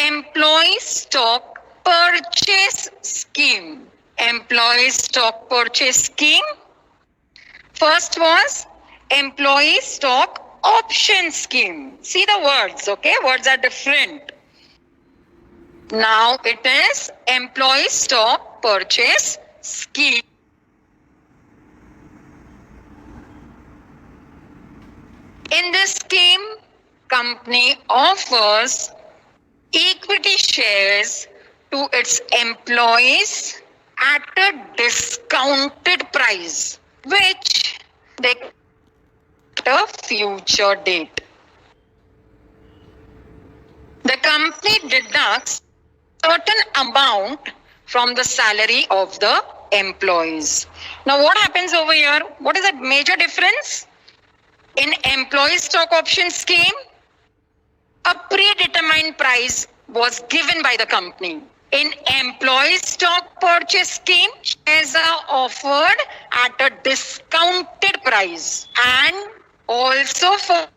employee stock purchase scheme. Employee stock purchase scheme. First was employee stock option scheme. See the words, okay? Words are different. Now it is employee stock purchase scheme. In this scheme, company offers equity shares to its employees at a discounted price, which they at a future date. The company deducts certain amount from the salary of the employees. Now what happens over here? What is the major difference? In employee stock option scheme, a predetermined price was given by the company. In employee stock purchase scheme, shares are offered at a discounted price, and also for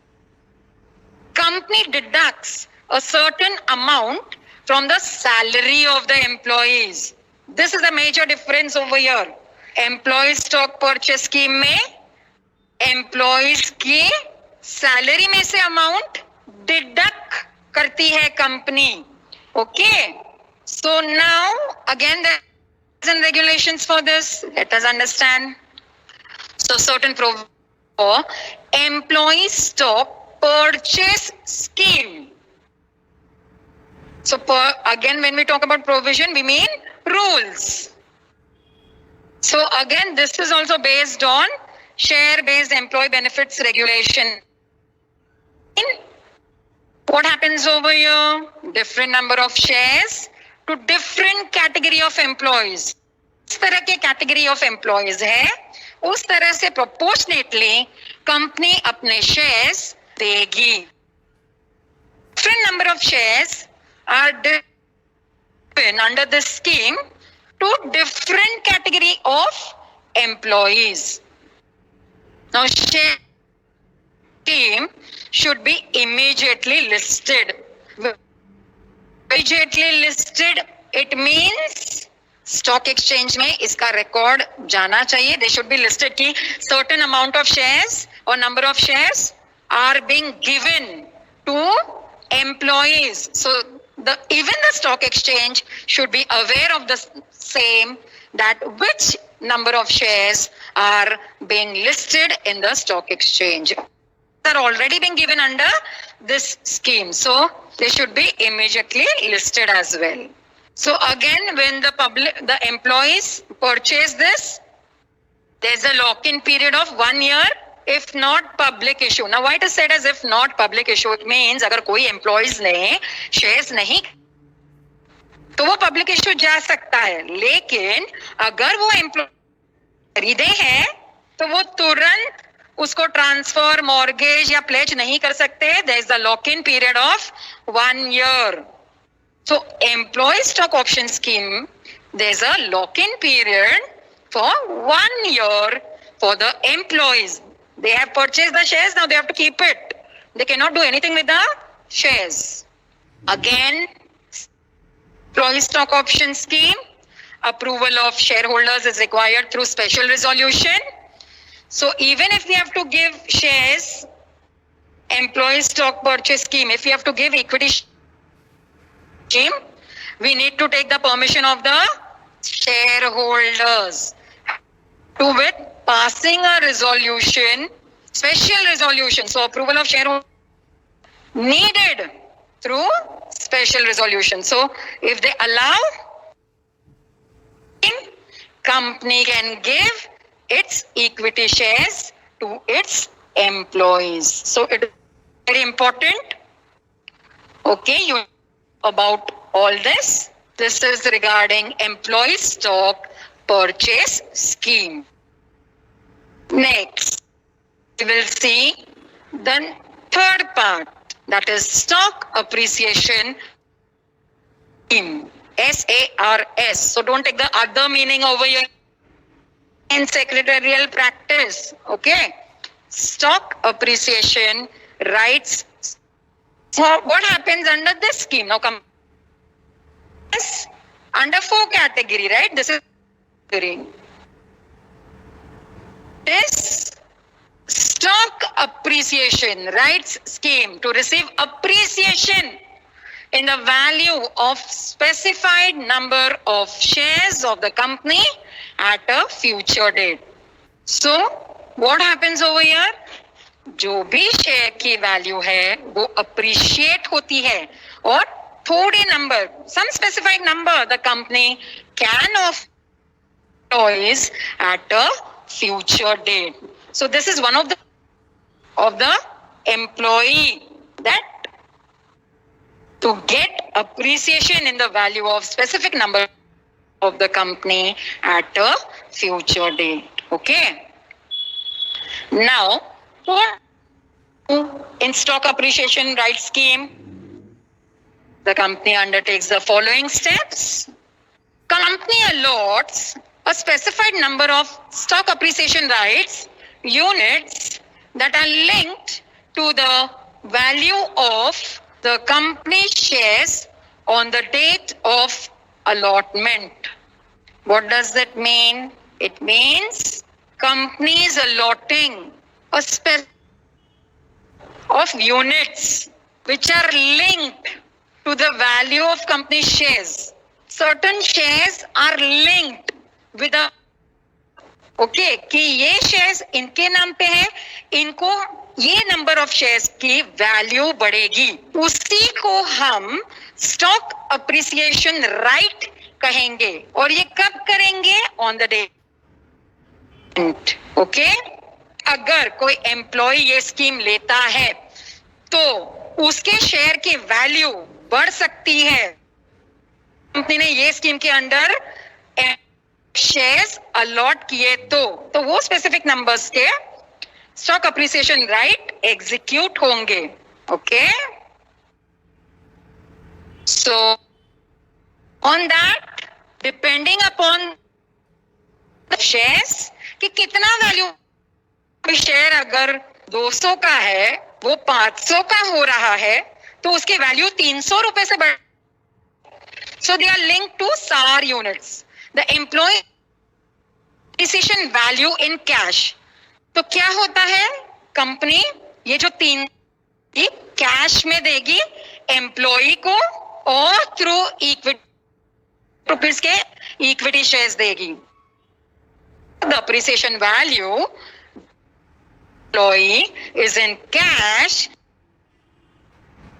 company deducts a certain amount from the salary of the employees. This is the major difference over here. Employee stock purchase scheme में employees की salary में से amount deduct करती है company. Okay. So now again there are regulations for this. Let us understand. So certain for employee stock purchase scheme. So again when we talk about provision we mean rules. So again this is also based on share based employee benefits regulation. What happens over here? Different number of shares to different category of employees. इस तरह के category of employees है, उस तरह से proportionately company अपने shares देगी. Different number of shares are given under this scheme to different category of employees. Now share scheme should be immediately listed. Immediately listed, it means stock exchange में इसका record जाना चाहिए. They should be listed कि certain amount of shares or number of shares are being given to employees. So even the stock exchange should be aware of the same, that which number of shares are being listed in the stock exchange. Are already being given under this scheme, so they should be immediately listed as well. So again, when the employees purchase this, there's a lock-in period of 1 year, if not public issue. Now why it is said as if not public issue? It means अगर कोई employees ने shares नहीं तो वो public issue जा सकता है, लेकिन अगर वो employee खरीदे हैं तो वो तुरंत उसको ट्रांसफर मॉर्गेज या प्लेज नहीं कर सकते. There is the lock in period of 1 year. So employ stock option scheme there is a lock in period for 1 year for the employees. They have purchased the shares, now they have to keep it. They cannot do anything with the shares. Again, employee stock option scheme, approval of shareholders is required through special resolution. So even if we have to give shares, employee stock purchase scheme, if we have to give equity scheme, we need to take the permission of the shareholders. To with passing a resolution, special resolution. So approval of shareholders needed through special resolution. So if they allow, company can give its equity shares to its employees. So it is very important. Okay, you know about all this. This is regarding employee stock purchase scheme. Next, we will see the third part, that is stock appreciation scheme. SARS. So don't take the other meaning over here in secretarial practice. Okay. Stock appreciation rights. So what happens under this scheme? Now come under 4 category, right? This is this stock appreciation rights scheme to receive appreciation in the value of specified number of shares of the company at a future date. So what happens over here? जो भी share की value है वो appreciate होती है और थोड़े number, some specified number, the company can offer employees at a future date. So this is one of the employee that to get appreciation in the value of specific number of the company at a future date. Okay. Now, in stock appreciation rights scheme, the company undertakes the following steps. Company allots a specified number of stock appreciation rights units that are linked to the value of the company shares on the date of allotment. What does that mean? It means companies allotting a specific of units which are linked to the value of company shares. Certain shares are linked with a कि ये shares इनके नाम पे है, इनको ये number of shares की value बढ़ेगी, उसी को हम स्टॉक अप्रिसिएशन राइट कहेंगे. और ये कब करेंगे? On the day. ओके. अगर कोई एम्प्लॉय ये स्कीम लेता है तो उसके शेयर की वैल्यू बढ़ सकती है. कंपनी ने ये स्कीम के अंडर शेयर्स अलॉट किए तो वो स्पेसिफिक नंबर्स के स्टॉक अप्रिसिएशन राइट एग्जीक्यूट होंगे. Okay. So on that, depending upon shares कि कितना वैल्यू, कोई शेयर अगर 200 का है वो 500 का हो रहा है तो उसकी वैल्यू 300 रुपए से बढ़. So they are linked to SAR units. The employee appreciation value in cash. तो क्या होता है? कंपनी ये जो 3 कैश में देगी एम्प्लॉई को और थ्रू इक्विटी रुपीस के इक्विटी शेयर्स देगी. The appreciation value employee is in cash.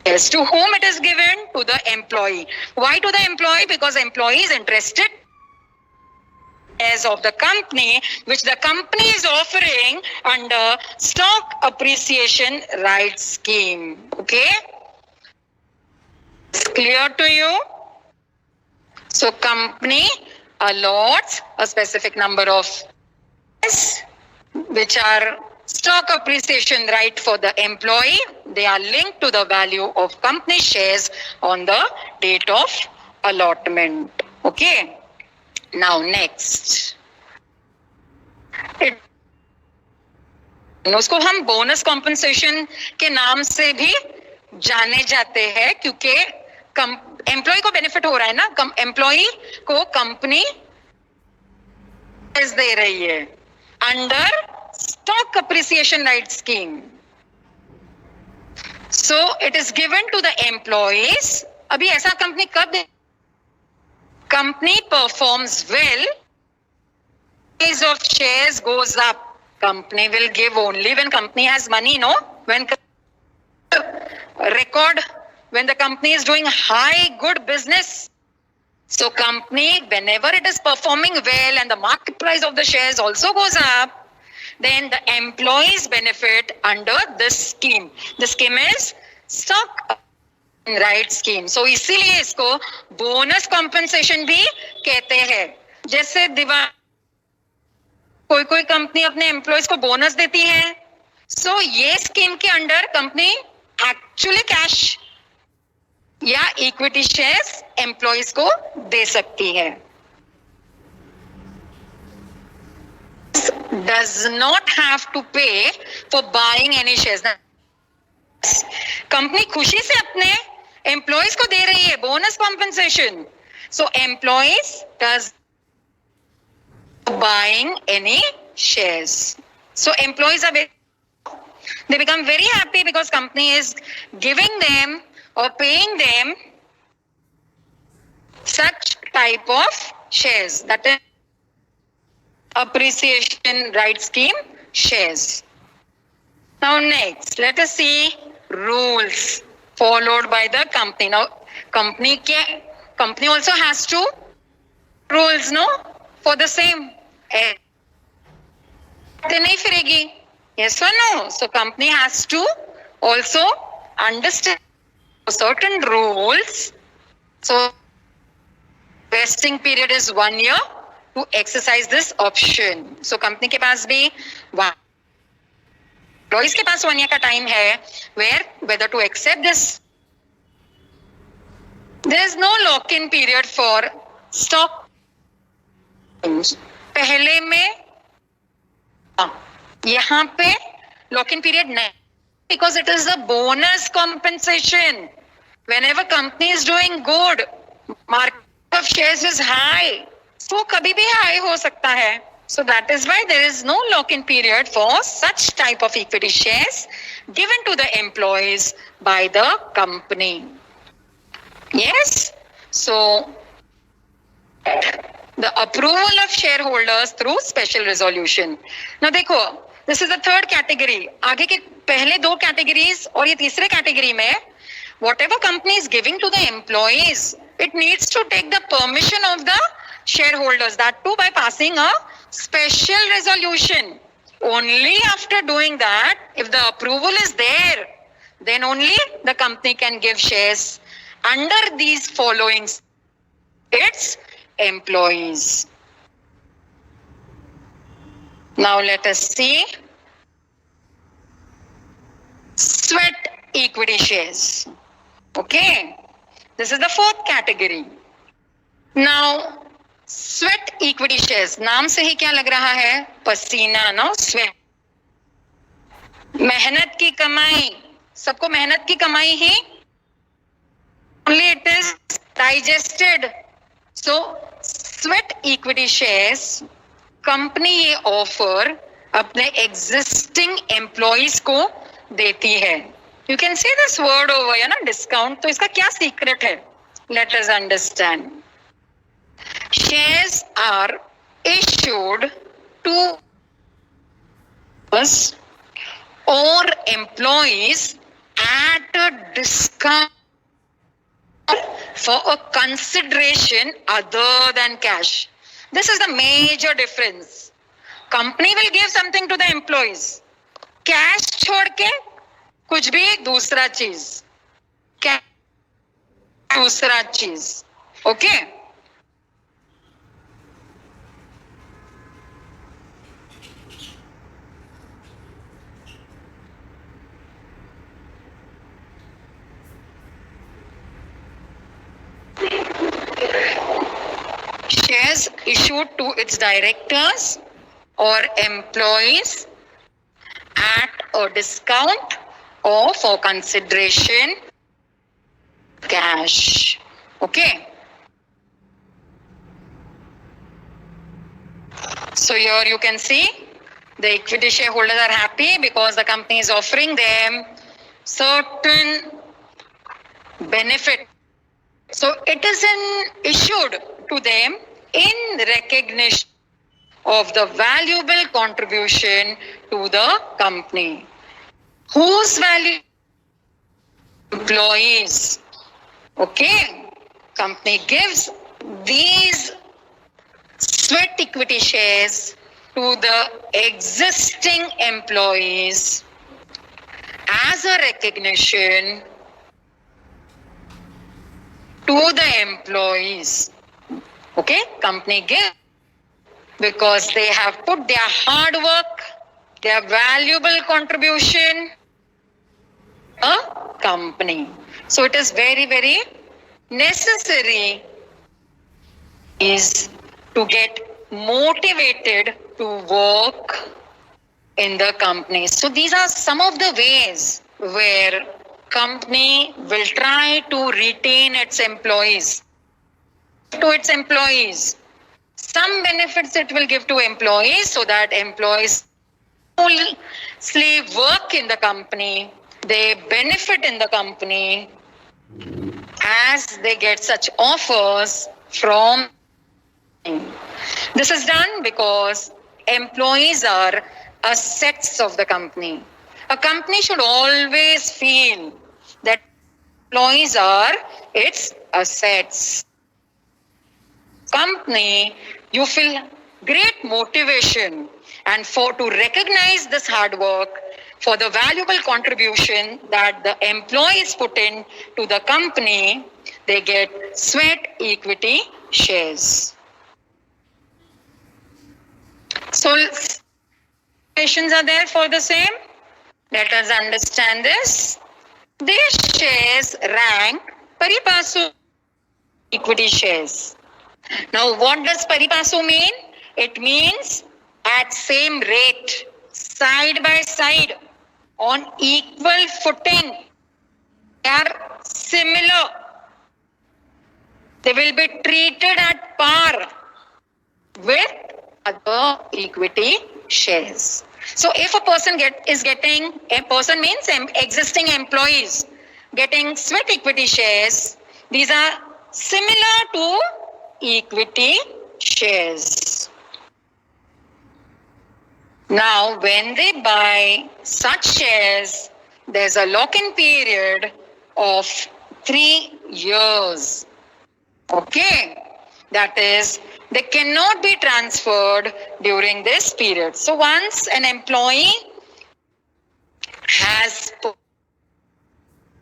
Yes, to whom it is given? To the employee. Why to the employee? Because employee is interested as of the company, which the company is offering under stock appreciation rights scheme. Okay? It's clear to you? So company allots a specific number of shares which are stock appreciation right for the employee. They are linked to the value of company shares on the date of allotment. Okay. Now next. उसको हम bonus compensation के नाम से भी जाने जाते हैं क्योंकि एम्प्लॉय को बेनिफिट हो रहा है ना. एम्प्लॉय को कंपनी दे रही है under stock appreciation rights scheme. So it is given to the employees. अभी ऐसा कंपनी कब दे? Company performs well, price of shares goes up. Company will give only when company has money, no? When when the company is doing high good business. So company, whenever it is performing well and the market price of the shares also goes up, then the employees benefit under this scheme. The scheme is stock right scheme. So इसीलिए इसको bonus compensation भी कहते हैं. जैसे कोई company अपने employees को bonus देती है, सो ये स्कीम के अंडर कंपनी एक्चुअली कैश या इक्विटी शेयर्स एम्प्लॉयज को दे सकती है. Does not have to pay for buying any shares. Company खुशी से अपने एम्प्लॉयज को दे रही है bonus compensation. So employees does buying any shares. So employees are they become very happy because company is giving them or paying them such type of shares, that is appreciation right scheme shares. Now next, let us see rules followed by the company. Now company also has to rules, no, for the same. नहीं फिरेगी, yes or no? So company has to also understand certain rules. So vesting period is 1 year to exercise this option. So company के पास भी employees के पास 1 year का time है where whether to accept this. There is no lock-in period for stock. पहले में यहाँ पे lock-in period नहीं, because it is a bonus compensation. Whenever company is doing good, market of shares is high, so कभी भी high हो सकता है. So that is why there is no lock-in period for such type of equity shares given to the employees by the company. Yes, so the approval of shareholders through special resolution. Now देखो, this is the third category. आगे के पहले दो categories और ये तीसरे category में whatever company is giving to the employees, it needs to take the permission of the shareholders, that too by passing a special resolution. Only after doing that, if the approval is there, then only the company can give shares under these following its employees. Now let us see sweat equity shares. Okay, this is the fourth category. Now sweat equity shares, नाम से ही क्या लग रहा है? पसीना, no? Sweat. मेहनत की कमाई, सबको मेहनत की कमाई ही, only it is digested. So sweat equity shares company ये ऑफर अपने एग्जिस्टिंग एम्प्लॉइज को देती है. You can say this word over, या ना, डिस्काउंट. तो इसका क्या सीक्रेट है? Let us understand. Shares are issued to our employees at a discount for a consideration other than cash. This is the major difference. Company will give something to the employees. Cash छोड़ के कुछ भी दूसरा चीज. दूसरा चीज. Okay? Shares issued to its directors or employees at a discount or for consideration cash. Okay. So here you can see the equity shareholders are happy because the company is offering them certain benefit. So it is issued to them in recognition of the valuable contribution to the company. Whose value? Employees. Okay. Company gives these sweat equity shares to the existing employees as a recognition to the employees. Okay, company give because they have put their hard work, their valuable contribution a company. So it is very, very necessary is to get motivated to work in the company. So these are some of the ways where company will try to retain its employees. to its employees. Some benefits it will give to employees so that employees mostly work in the company, they benefit in the company as they get such offers from. This is done because employees are assets of the company. A company should always feel that employees are its assets. Company, you feel great motivation and to recognize this hard work for the valuable contribution that the employees put in to the company, they get sweat equity shares. So questions are there for the same. Let us understand this. These shares rank pari passu equity shares. Now, what does pari passu mean? It means at same rate, side by side, on equal footing. They are similar. They will be treated at par with other equity shares. So if a person person means existing employees getting sweat equity shares, these are similar to equity shares. Now, when they buy such shares, there's a lock-in period of 3 years. Okay, that is, they cannot be transferred during this period. So once an employee has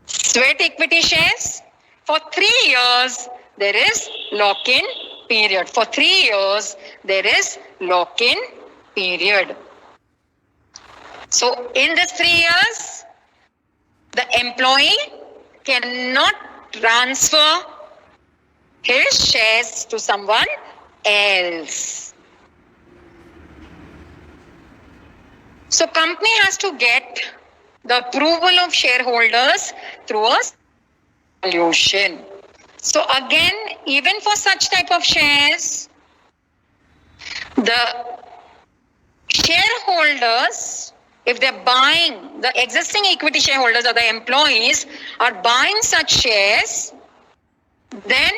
sweat equity shares, for 3 years, there is lock-in period. For 3 years, there is lock-in period. So in this 3 years, the employee cannot transfer his shares to someone else. So company has to get the approval of shareholders through a resolution. So again, even for such type of shares, the shareholders, if they're buying, the existing equity shareholders or the employees are buying such shares, then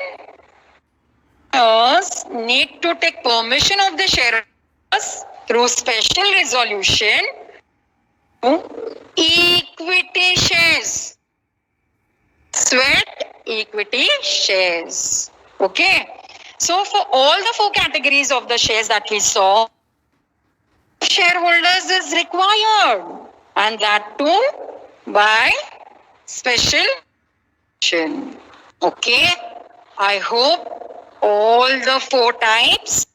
need to take permission of the shareholders through special resolution to equity shares, sweat equity shares. Okay. So for all the 4 categories of the shares that we saw, shareholders is required, and that too by special resolution. Okay. I hope all the 4 types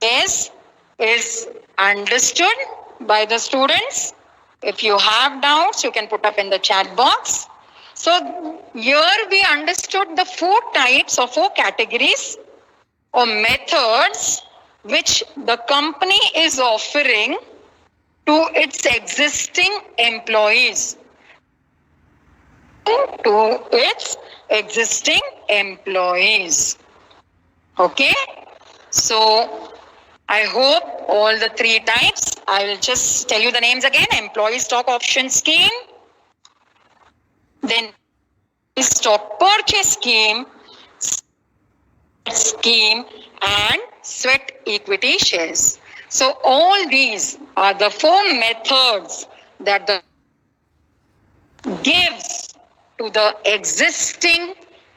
is understood by the students. If you have doubts, you can put up in the chat box. So here we understood the 4 types or 4 categories or methods which the company is offering to its existing employees. To its existing employees. Okay, so I hope all the 3 types, I will just tell you the names again: employee stock option scheme, then stock purchase scheme, and sweat equity shares. So all these are the 4 methods that the gives to the existing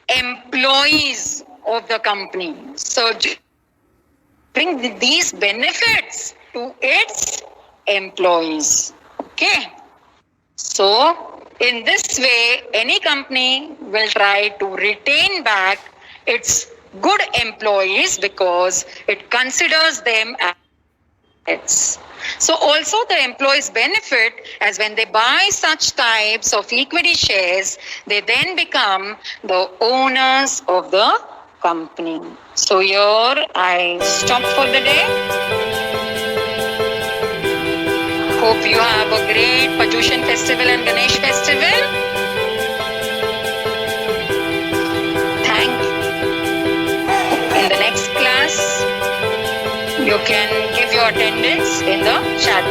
employees of the company. So bring these benefits to its employees. Okay. So in this way, any company will try to retain back its good employees because it considers them as assets. So also the employees benefit as when they buy such types of equity shares, they then become the owners of the company. So here I stop for the day. Hope you have a great Pajushan festival and Ganesh festival. Thank you. You can give your attendance in the chat